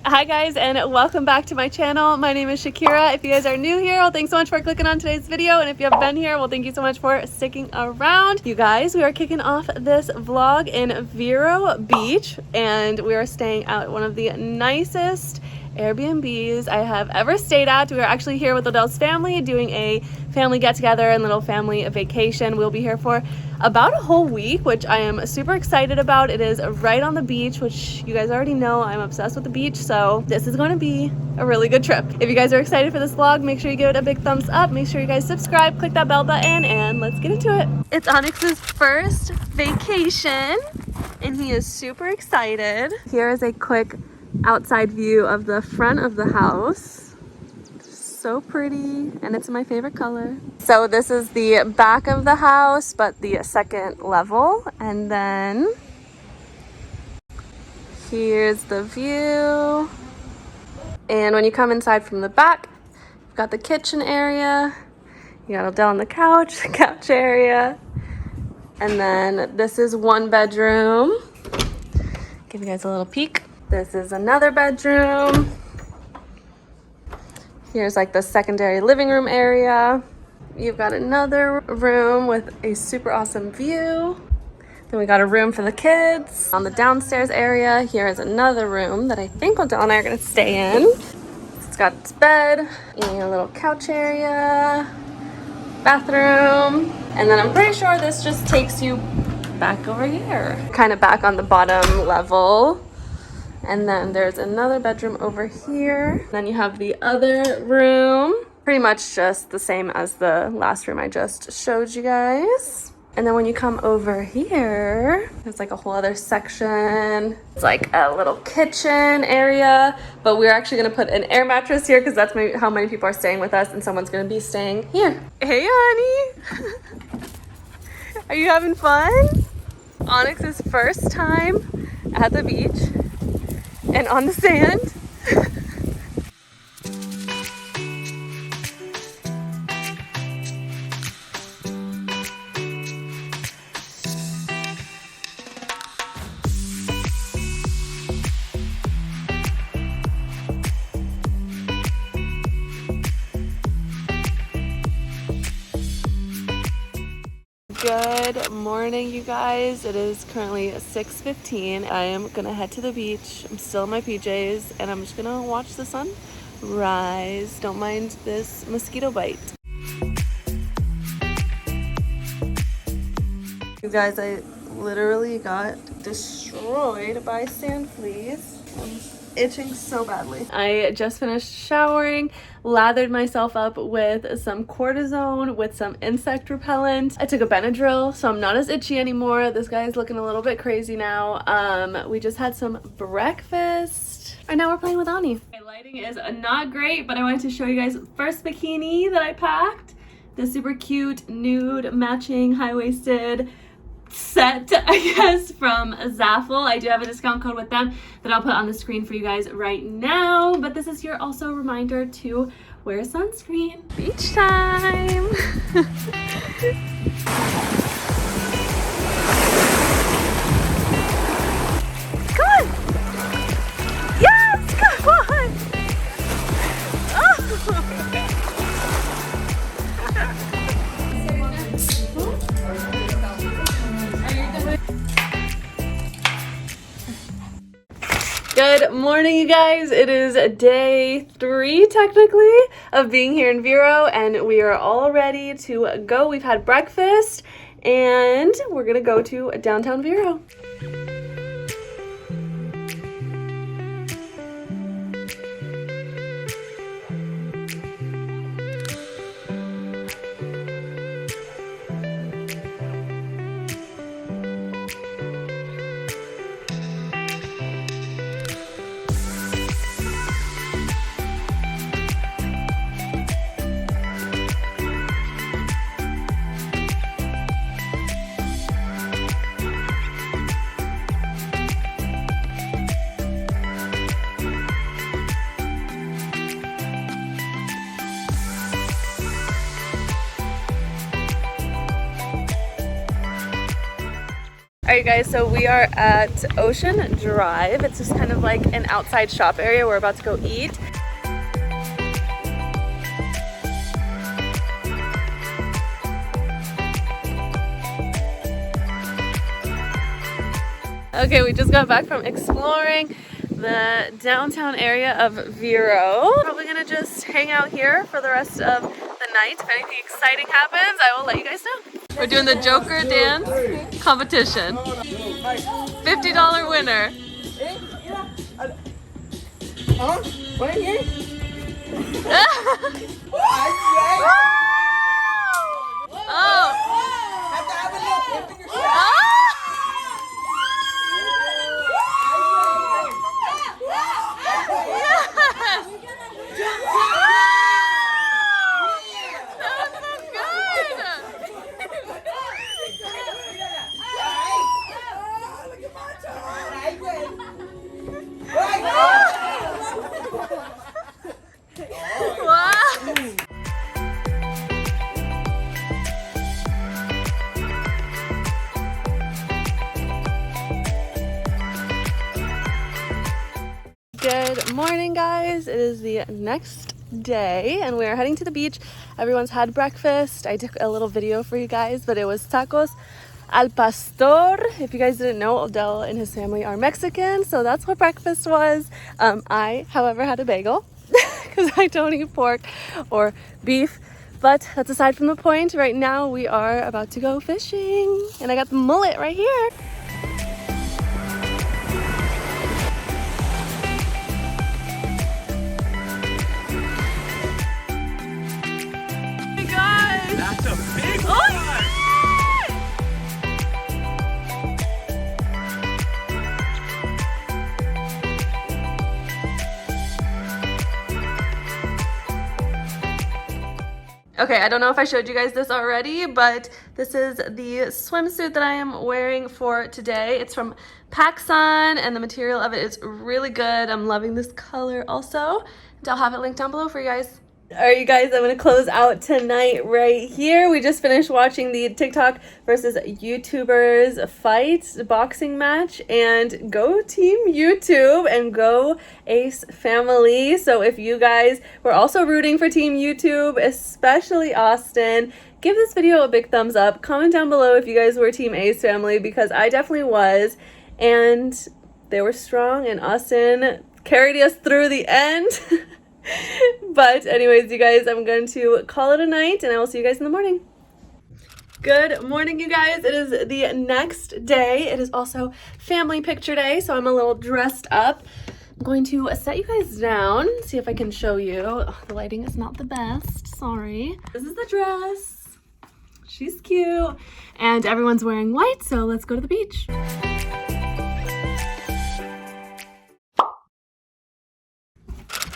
Hi guys, and welcome back to my channel. My name is Shakira. If you guys are new here, well, thanks so much for clicking on today's video, and if you have been here, well, thank you so much for sticking around. You guys, we are kicking off this vlog in Vero Beach, and we are staying at one of the nicest Airbnbs I have ever stayed at. We are actually here with Odell's family doing a family get-together and little family vacation. We'll be here for about a whole week, which I am super excited about. It is right on the beach, which you guys already know I'm obsessed with the beach, so this is going to be a really good trip. If you guys are excited for this vlog, make sure you give it a big thumbs up. Make sure you guys subscribe, click that bell button, and let's get into it. It's Onyx's first vacation, and he is super excited. Here is a quick outside view of the front of the house. So pretty, and it's my favorite color. So this is the back of the house, but the second level, and then here's the view. And when you come inside from the back, you've got the kitchen area, you got Odell on the couch, the couch area, and then this is one bedroom. Give you guys a little peek. This is another bedroom. Here's like the secondary living room area. You've got another room with a super awesome view. Then we got a room for the kids. On the downstairs area, here is another room that I think Odell and I are gonna stay in. It's got its bed, and a little couch area, bathroom. And then I'm pretty sure this just takes you back over here. Kind of back on the bottom level. And then there's another bedroom over here. Then you have the other room. Pretty much just the same as the last room I just showed you guys. And then when you come over here, there's like a whole other section. It's like a little kitchen area, but we're actually gonna put an air mattress here because that's how many people are staying with us, and someone's gonna be staying here. Hey, honey. Are you having fun? Onyx's first time at the beach and on the sand. Good morning, you guys. It is currently 6:15. I am gonna head to the beach. I'm still in my PJs, and I'm just gonna watch the sun rise. Don't mind this mosquito bite. You guys, I literally got destroyed by sand fleas. I'm itching so badly. I just finished showering, lathered myself up with some cortisone with some insect repellent. I took a Benadryl, so I'm not as itchy anymore. This guy's looking a little bit crazy now. We just had some breakfast, and now we're playing with Ani. My lighting is not great, but I wanted to show you guys first bikini that I packed. The super cute nude matching high-waisted set, I guess, from Zaful. I do have a discount code with them that I'll put on the screen for you guys right now, but this is your also reminder to wear sunscreen. Beach time. Come on. Yes, come on. Oh. Good morning, you guys. It is day 3 technically of being here in Vero, and we are all ready to go. We've had breakfast and we're gonna go to downtown Vero. Alright guys, so we are at Ocean Drive. It's just kind of like an outside shop area. We're about to go eat. Okay, we just got back from exploring the downtown area of Vero. Probably gonna just hang out here for the rest of the night. If anything exciting happens, I will let you guys know. We're doing the Joker dance competition. $50 winner. Good morning, guys. It is the next day and we're heading to the beach. Everyone's had breakfast. I took a little video for you guys, but it was tacos al pastor. If you guys didn't know, Odell and his family are Mexican, so that's what breakfast was. I, however, had a bagel because I don't eat pork or beef, but that's aside from the point. Right now we are about to go fishing and I got the mullet right here. That's a big one! Okay, I don't know if I showed you guys this already, but this is the swimsuit that I am wearing for today. It's from PacSun and the material of it is really good. I'm loving this color also. And I'll have it linked down below for you guys. All right, you guys, I'm going to close out tonight right here. We just finished watching the TikTok versus YouTubers fight boxing match, and go Team YouTube and go Ace Family. So if you guys were also rooting for Team YouTube, especially Austin, give this video a big thumbs up. Comment down below if you guys were Team Ace Family, because I definitely was, and they were strong and Austin carried us through the end. But anyways, you guys, I'm going to call it a night and I will see you guys in the morning. Good morning, you guys. It is the next day. It is also family picture day, so I'm a little dressed up. I'm going to set you guys down, see if I can show you. Oh, the lighting is not the best, sorry. This is the dress. She's cute. And everyone's wearing white, so let's go to the beach.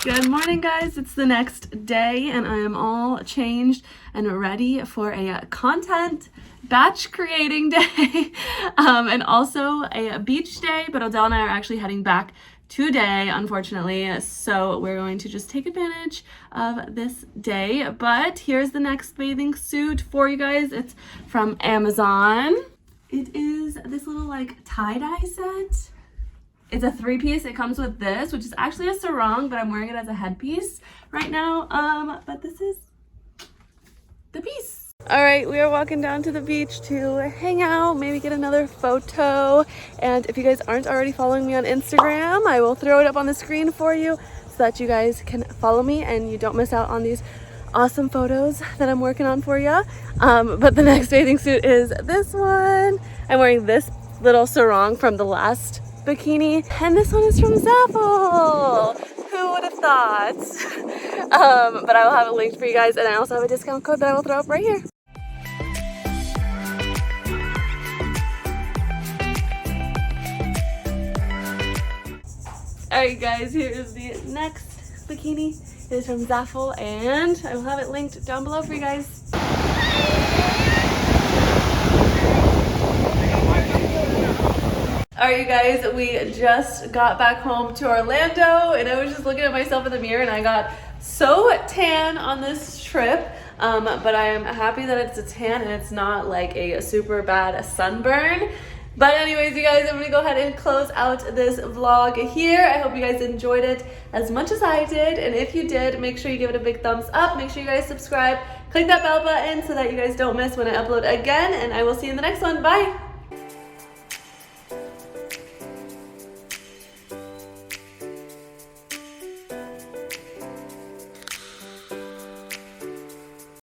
Good morning, guys. It's the next day and I am all changed and ready for a content batch creating day and also a beach day, but Odell and I are actually heading back today, unfortunately, so we're going to just take advantage of this day. But here's the next bathing suit for you guys. It's from Amazon. It is this little like tie-dye set. It's a 3-piece. It comes with this, which is actually a sarong, but I'm wearing it as a headpiece right now. But this is the piece. All right, we are walking down to the beach to hang out, maybe get another photo. And if you guys aren't already following me on Instagram, I will throw it up on the screen for you so that you guys can follow me and you don't miss out on these awesome photos that I'm working on for you. But the next bathing suit is this one. I'm wearing this little sarong from the last bikini, and this one is from Zaffle. Who would have thought? But I will have it linked for you guys, and I also have a discount code that I will throw up right here. Alright guys, here is the next bikini. It is from Zaffle, and I will have it linked down below for you guys. Alright, you guys, we just got back home to Orlando and I was just looking at myself in the mirror and I got so tan on this trip, but I am happy that it's a tan and it's not like a super bad sunburn. But anyways, you guys, I'm gonna go ahead and close out this vlog here. I hope you guys enjoyed it as much as I did. And if you did, make sure you give it a big thumbs up. Make sure you guys subscribe. Click that bell button so that you guys don't miss when I upload again. And I will see you in the next one. Bye.